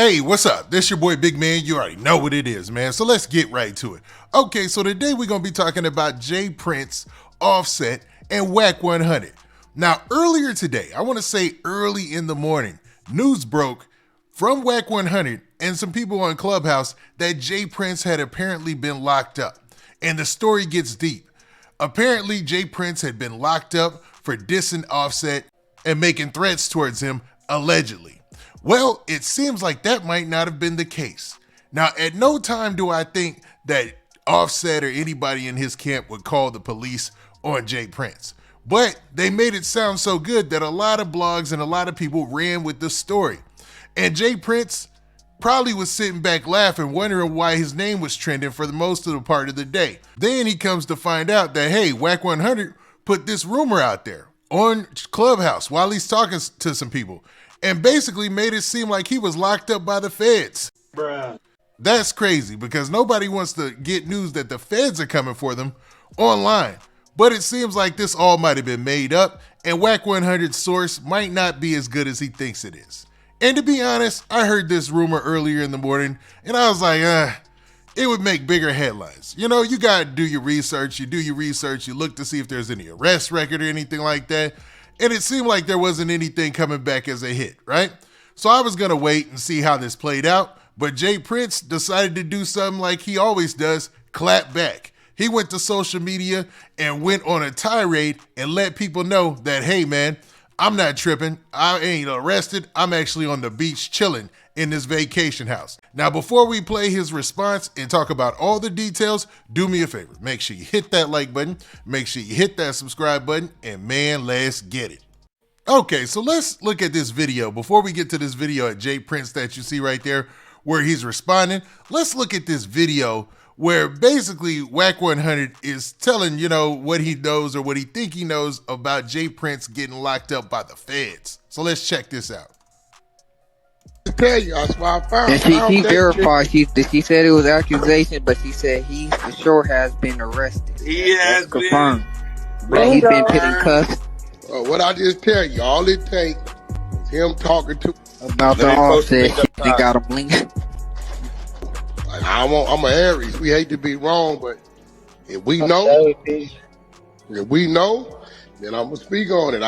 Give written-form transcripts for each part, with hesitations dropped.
Hey, what's up? This your boy Big Man. You already know what it is, man. So let's get right to it. Okay, so today we're going to be talking about J Prince, Offset, and Wack 100. Now, earlier today, I want to say early in the morning, news broke from Wack 100 and some people on Clubhouse that J Prince had apparently been locked up. And the story gets deep. Apparently, J Prince had been locked up for dissing Offset and making threats towards him, allegedly. Well, it seems like that might not have been the case. Now, at no time do I think that Offset or anybody in his camp would call the police on J Prince. But they made it sound so good that a lot of blogs and a lot of people ran with the story. And J Prince probably was sitting back laughing, wondering why his name was trending for the most of the part of the day. Then he comes to find out that, hey, Wack 100 put this rumor out there on Clubhouse while he's talking to some people, and basically made it seem like he was locked up by the feds. Bruh. That's crazy because nobody wants to get news that the feds are coming for them online. But it seems like this all might have been made up, and Wack 100's source might not be as good as he thinks it is. And to be honest, I heard this rumor earlier in the morning, and I was like, it would make bigger headlines. You know, you gotta do your research, you look to see if there's any arrest record or anything like that. And it seemed like there wasn't anything coming back as a hit, right? So I was gonna wait and see how this played out, but J Prince decided to do something like he always does, clap back. He went to social media and went on a tirade and let people know that, hey man, I'm not tripping, I ain't arrested, I'm actually on the beach chilling in this vacation house. Now, before we play his response and talk about all the details, do me a favor. Make sure you hit that like button, make sure you hit that subscribe button, and man, let's get it. Okay, so let's look at this video. Before we get to this video at J Prince that you see right there, where he's responding, let's look at this video where basically Wack 100 is telling, you know, what he knows or what he think he knows about J Prince getting locked up by the feds. So let's check this out. Tell you, that's why I found. And she verified. She said it was accusation, but she said he for sure has been arrested. He has been confirmed. But he's been put in cuffs. What I just tell you, all it takes is him talking to About the Offset. They got him blinking. I'm an Aries. We hate to be wrong, but if we know, then I'm gonna speak on it.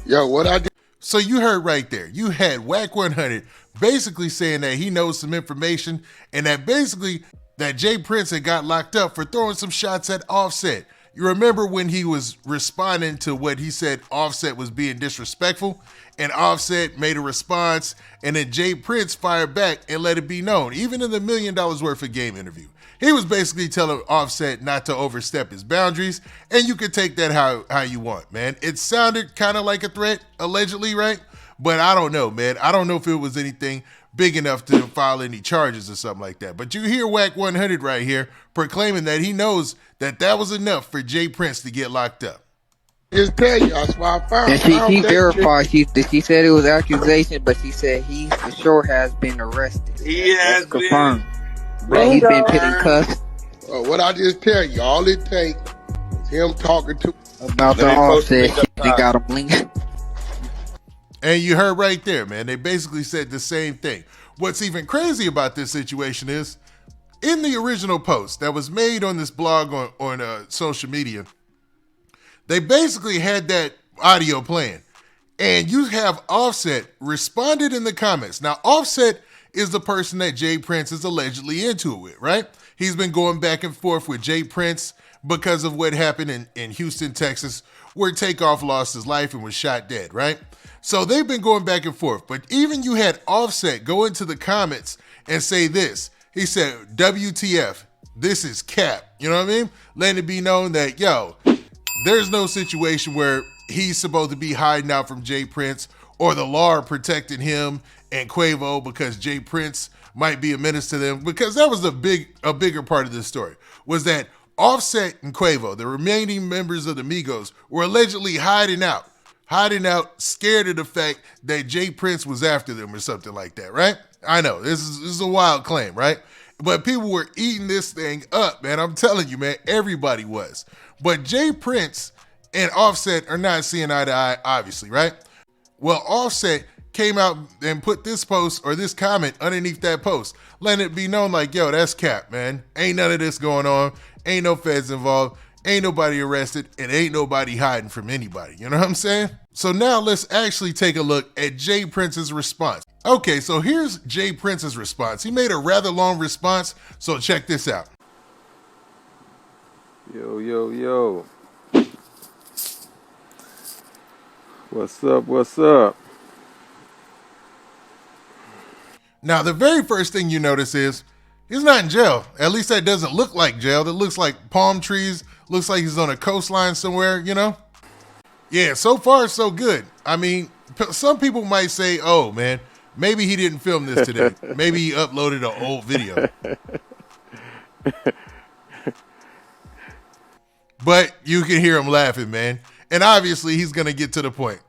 What I did. So you heard right there, you had Wack 100 basically saying that he knows some information and that basically that J Prince had got locked up for throwing some shots at Offset. You remember when he was responding to what he said Offset was being disrespectful, and Offset made a response, and then J Prince fired back and let it be known, even in the $1 million worth of game interview. He was basically telling Offset not to overstep his boundaries, and you could take that how you want, man. It sounded kind of like a threat, allegedly, right? But I don't know, man. I don't know if it was anything big enough to file any charges or something like that. But you hear Wack 100 right here proclaiming that he knows that that was enough for J Prince to get locked up. Just tell you, that's why I found. And she verified. She said it was accusation, but she said he for sure has been arrested. He has been confirmed. But he's been put in cuffs. What I just tell you, all it takes is him talking to About the Offset. They got him blinking. And you heard right there, man. They basically said the same thing. What's even crazy about this situation is, in the original post that was made on this blog on social media, they basically had that audio playing. And you have Offset responded in the comments. Now, Offset is the person that J Prince is allegedly into it with, right? He's been going back and forth with J Prince because of what happened in Houston, Texas, where Takeoff lost his life and was shot dead, right? So they've been going back and forth. But even you had Offset go into the comments and say this. He said, WTF, this is cap. You know what I mean? Letting it be known that, yo, there's no situation where he's supposed to be hiding out from J Prince or the law are protecting him and Quavo because J Prince might be a menace to them. Because that was a bigger part of this story, was that Offset and Quavo, the remaining members of the Migos, were allegedly hiding out, scared of the fact that J Prince was after them or something like that, right? I know, this is a wild claim, right? But people were eating this thing up, man. I'm telling you, man, everybody was. But J Prince and Offset are not seeing eye to eye, obviously, right? Well, Offset came out and put this post or this comment underneath that post, letting it be known like, yo, that's cap, man. Ain't none of this going on. Ain't no feds involved. Ain't nobody arrested, and ain't nobody hiding from anybody. You know what I'm saying? So now let's actually take a look at Jay Prince's response. Okay, so here's Jay Prince's response. He made a rather long response, so check this out. Yo, yo, yo. What's up, what's up? Now, the very first thing you notice is he's not in jail. At least that doesn't look like jail. That looks like palm trees. Looks like he's on a coastline somewhere, you know? Yeah, so far so good. I mean, some people might say, oh, man, maybe he didn't film this today. Maybe he uploaded an old video. But you can hear him laughing, man. And obviously, he's going to get to the point.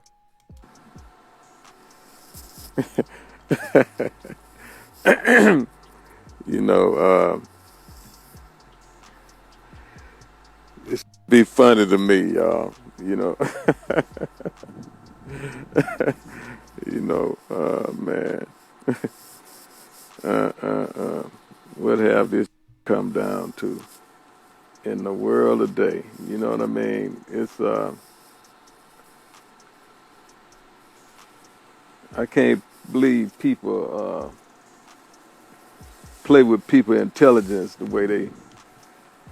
You know, it be funny to me, y'all. You know, man. What have this come down to in the world today? You know what I mean? It's I can't believe people play with people intelligence the way they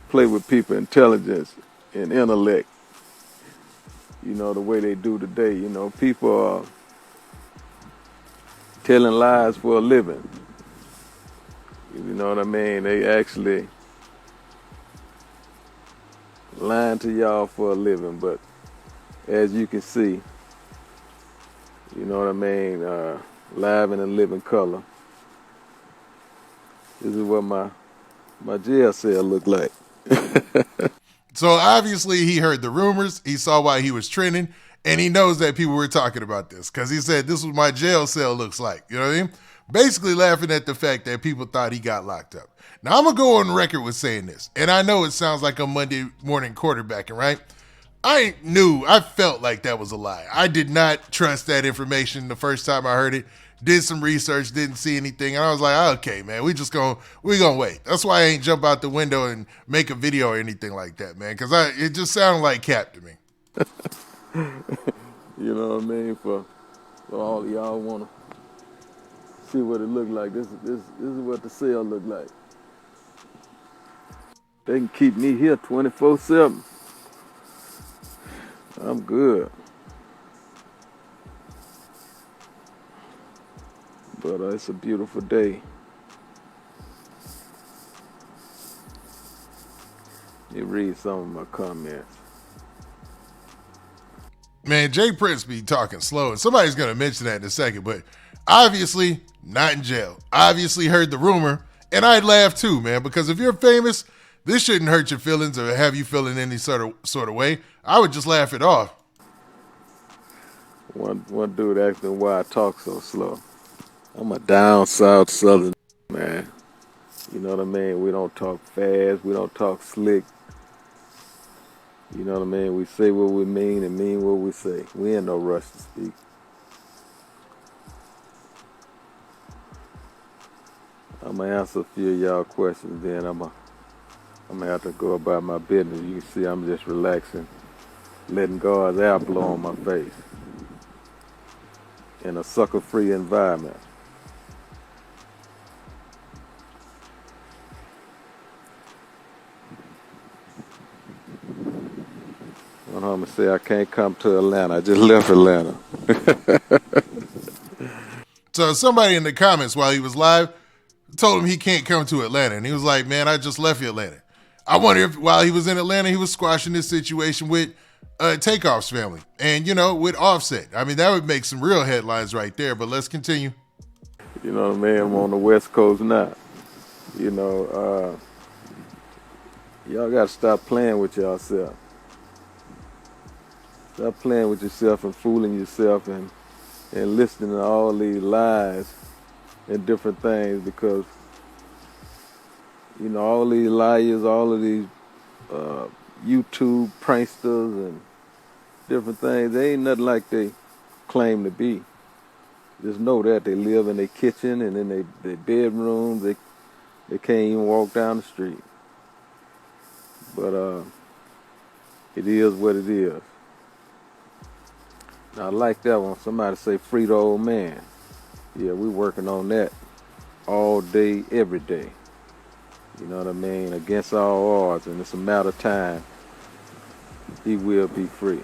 play with people intelligence and intellect. You know, the way they do today. You know, people are telling lies for a living. You know what I mean? They actually lying to y'all for a living. But as you can see, you know what I mean, live in a living color. This is what my jail cell look like. So obviously he heard the rumors, he saw why he was trending, and he knows that people were talking about this because he said, this is what my jail cell looks like. You know what I mean? Basically laughing at the fact that people thought he got locked up. Now I'm going to go on record with saying this, and I know it sounds like a Monday morning quarterbacking, right? I felt like that was a lie. I did not trust that information the first time I heard it. Did some research, didn't see anything, and I was like, okay, man, we gonna wait. That's why I ain't jump out the window and make a video or anything like that, man, because it just sounded like cap to me. You know what I mean? For all of y'all want to see what it look like. This is what the cell look like. They can keep me here 24/7. I'm good. But it's a beautiful day. You read some of my comments. Man, Jay Prince be talking slow, and somebody's going to mention that in a second, but obviously not in jail. Obviously heard the rumor, and I'd laugh too, man, because if you're famous, this shouldn't hurt your feelings or have you feeling any sort of way. I would just laugh it off. One dude asked me why I talk so slow. I'm a down south southern man. You know what I mean? We don't talk fast. We don't talk slick. You know what I mean? We say what we mean and mean what we say. We ain't no rush to speak. I'm going to answer a few of y'all questions, then I'm going to have to go about my business. You can see I'm just relaxing, letting God's air blow on my face in a sucker-free environment. I'm going to say I can't come to Atlanta. I just left Atlanta. So somebody in the comments while he was live told him he can't come to Atlanta. And he was like, man, I just left Atlanta. I wonder if while he was in Atlanta, he was squashing this situation with Takeoff's family and, you know, with Offset. I mean, that would make some real headlines right there. But let's continue. You know what I mean? I'm on the West Coast now. You know, y'all got to stop playing with yourself. Stop playing with yourself and fooling yourself and listening to all these lies and different things because, you know, all these liars, all of these YouTube pranksters and different things, they ain't nothing like they claim to be. Just know that they live in their kitchen and in their bedrooms. They can't even walk down the street. But it is what it is. Now, I like that one. Somebody say free the old man. Yeah, we working on that all day, every day. You know what I mean? Against all odds, and it's a matter of time. He will be free.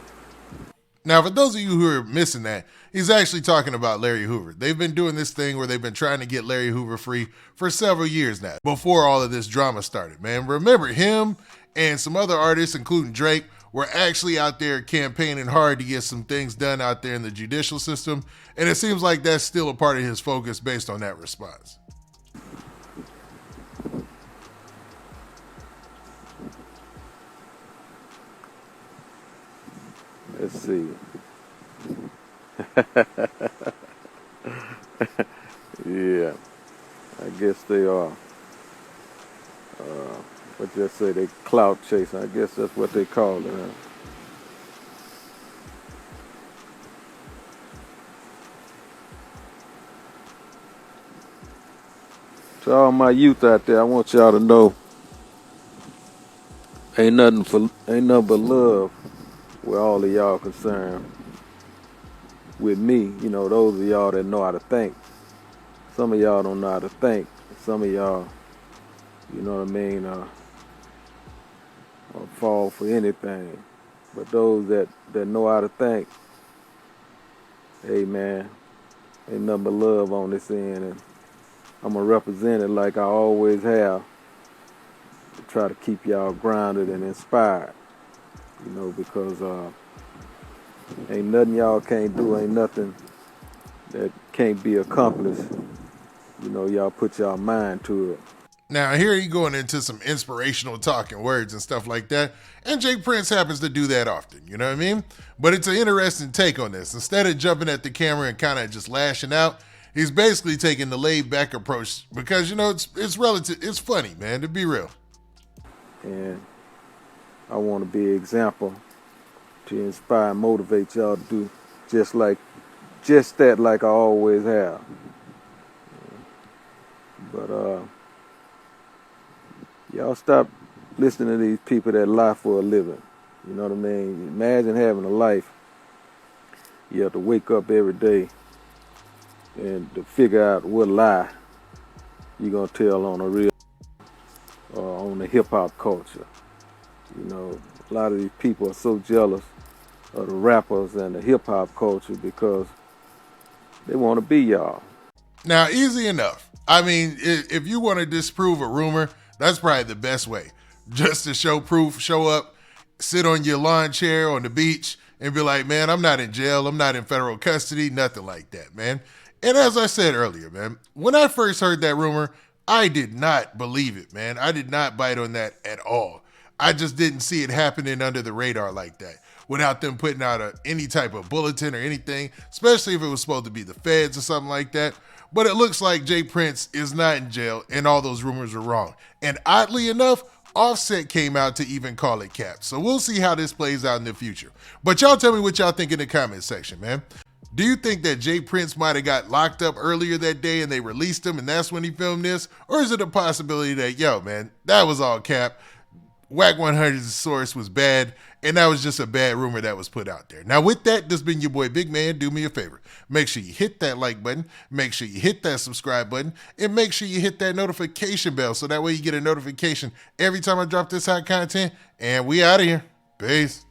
Now, for those of you who are missing that, he's actually talking about Larry Hoover. They've been doing this thing where they've been trying to get Larry Hoover free for several years now, before all of this drama started, man. Remember, him and some other artists, including Drake, were actually out there campaigning hard to get some things done out there in the judicial system, and it seems like that's still a part of his focus based on that response. Let's see. Yeah, I guess they are. But just say they clout chasing. I guess that's what they call it. Huh? To all my youth out there, I want y'all to know, ain't nothing but love with all of y'all concerned. With me, you know, those of y'all that know how to think. Some of y'all don't know how to think. Some of y'all, you know what I mean, fall for anything. But those that know how to think, hey man, ain't nothing but love on this end, and I'm gonna represent it like I always have, to try to keep y'all grounded and inspired, you know, because ain't nothing y'all can't do, ain't nothing that can't be accomplished. You know, y'all put y'all mind to it. Now, here he going into some inspirational talking words and stuff like that, and Jay Prince happens to do that often, you know what I mean? But it's an interesting take on this. Instead of jumping at the camera and kind of just lashing out, he's basically taking the laid-back approach because, you know, it's relative, it's funny, man, to be real. And I want to be an example to inspire and motivate y'all to do just that like I always have. But y'all stop listening to these people that lie for a living. You know what I mean? Imagine having a life. You have to wake up every day and to figure out what lie you're going to tell on a real, on the hip-hop culture. You know, a lot of these people are so jealous of the rappers and the hip-hop culture because they want to be y'all. Now, easy enough. I mean, if you want to disprove a rumor, that's probably the best way. Just to show proof, show up, sit on your lawn chair on the beach and be like, man, I'm not in jail. I'm not in federal custody. Nothing like that, man. And as I said earlier, man, when I first heard that rumor, I did not believe it, man. I did not bite on that at all. I just didn't see it happening under the radar like that without them putting out any type of bulletin or anything, especially if it was supposed to be the feds or something like that. But it looks like Jay Prince is not in jail and all those rumors were wrong. And oddly enough, Offset came out to even call it cap. So we'll see how this plays out in the future. But y'all tell me what y'all think in the comment section, man. Do you think that Jay Prince might have got locked up earlier that day and they released him and that's when he filmed this? Or is it a possibility that, yo, man, that was all cap? Wack 100's source was bad, and that was just a bad rumor that was put out there. Now, with that, this has been your boy Big Man. Do me a favor. Make sure you hit that like button, make sure you hit that subscribe button, and make sure you hit that notification bell so that way you get a notification every time I drop this hot content. And we out of here. Peace.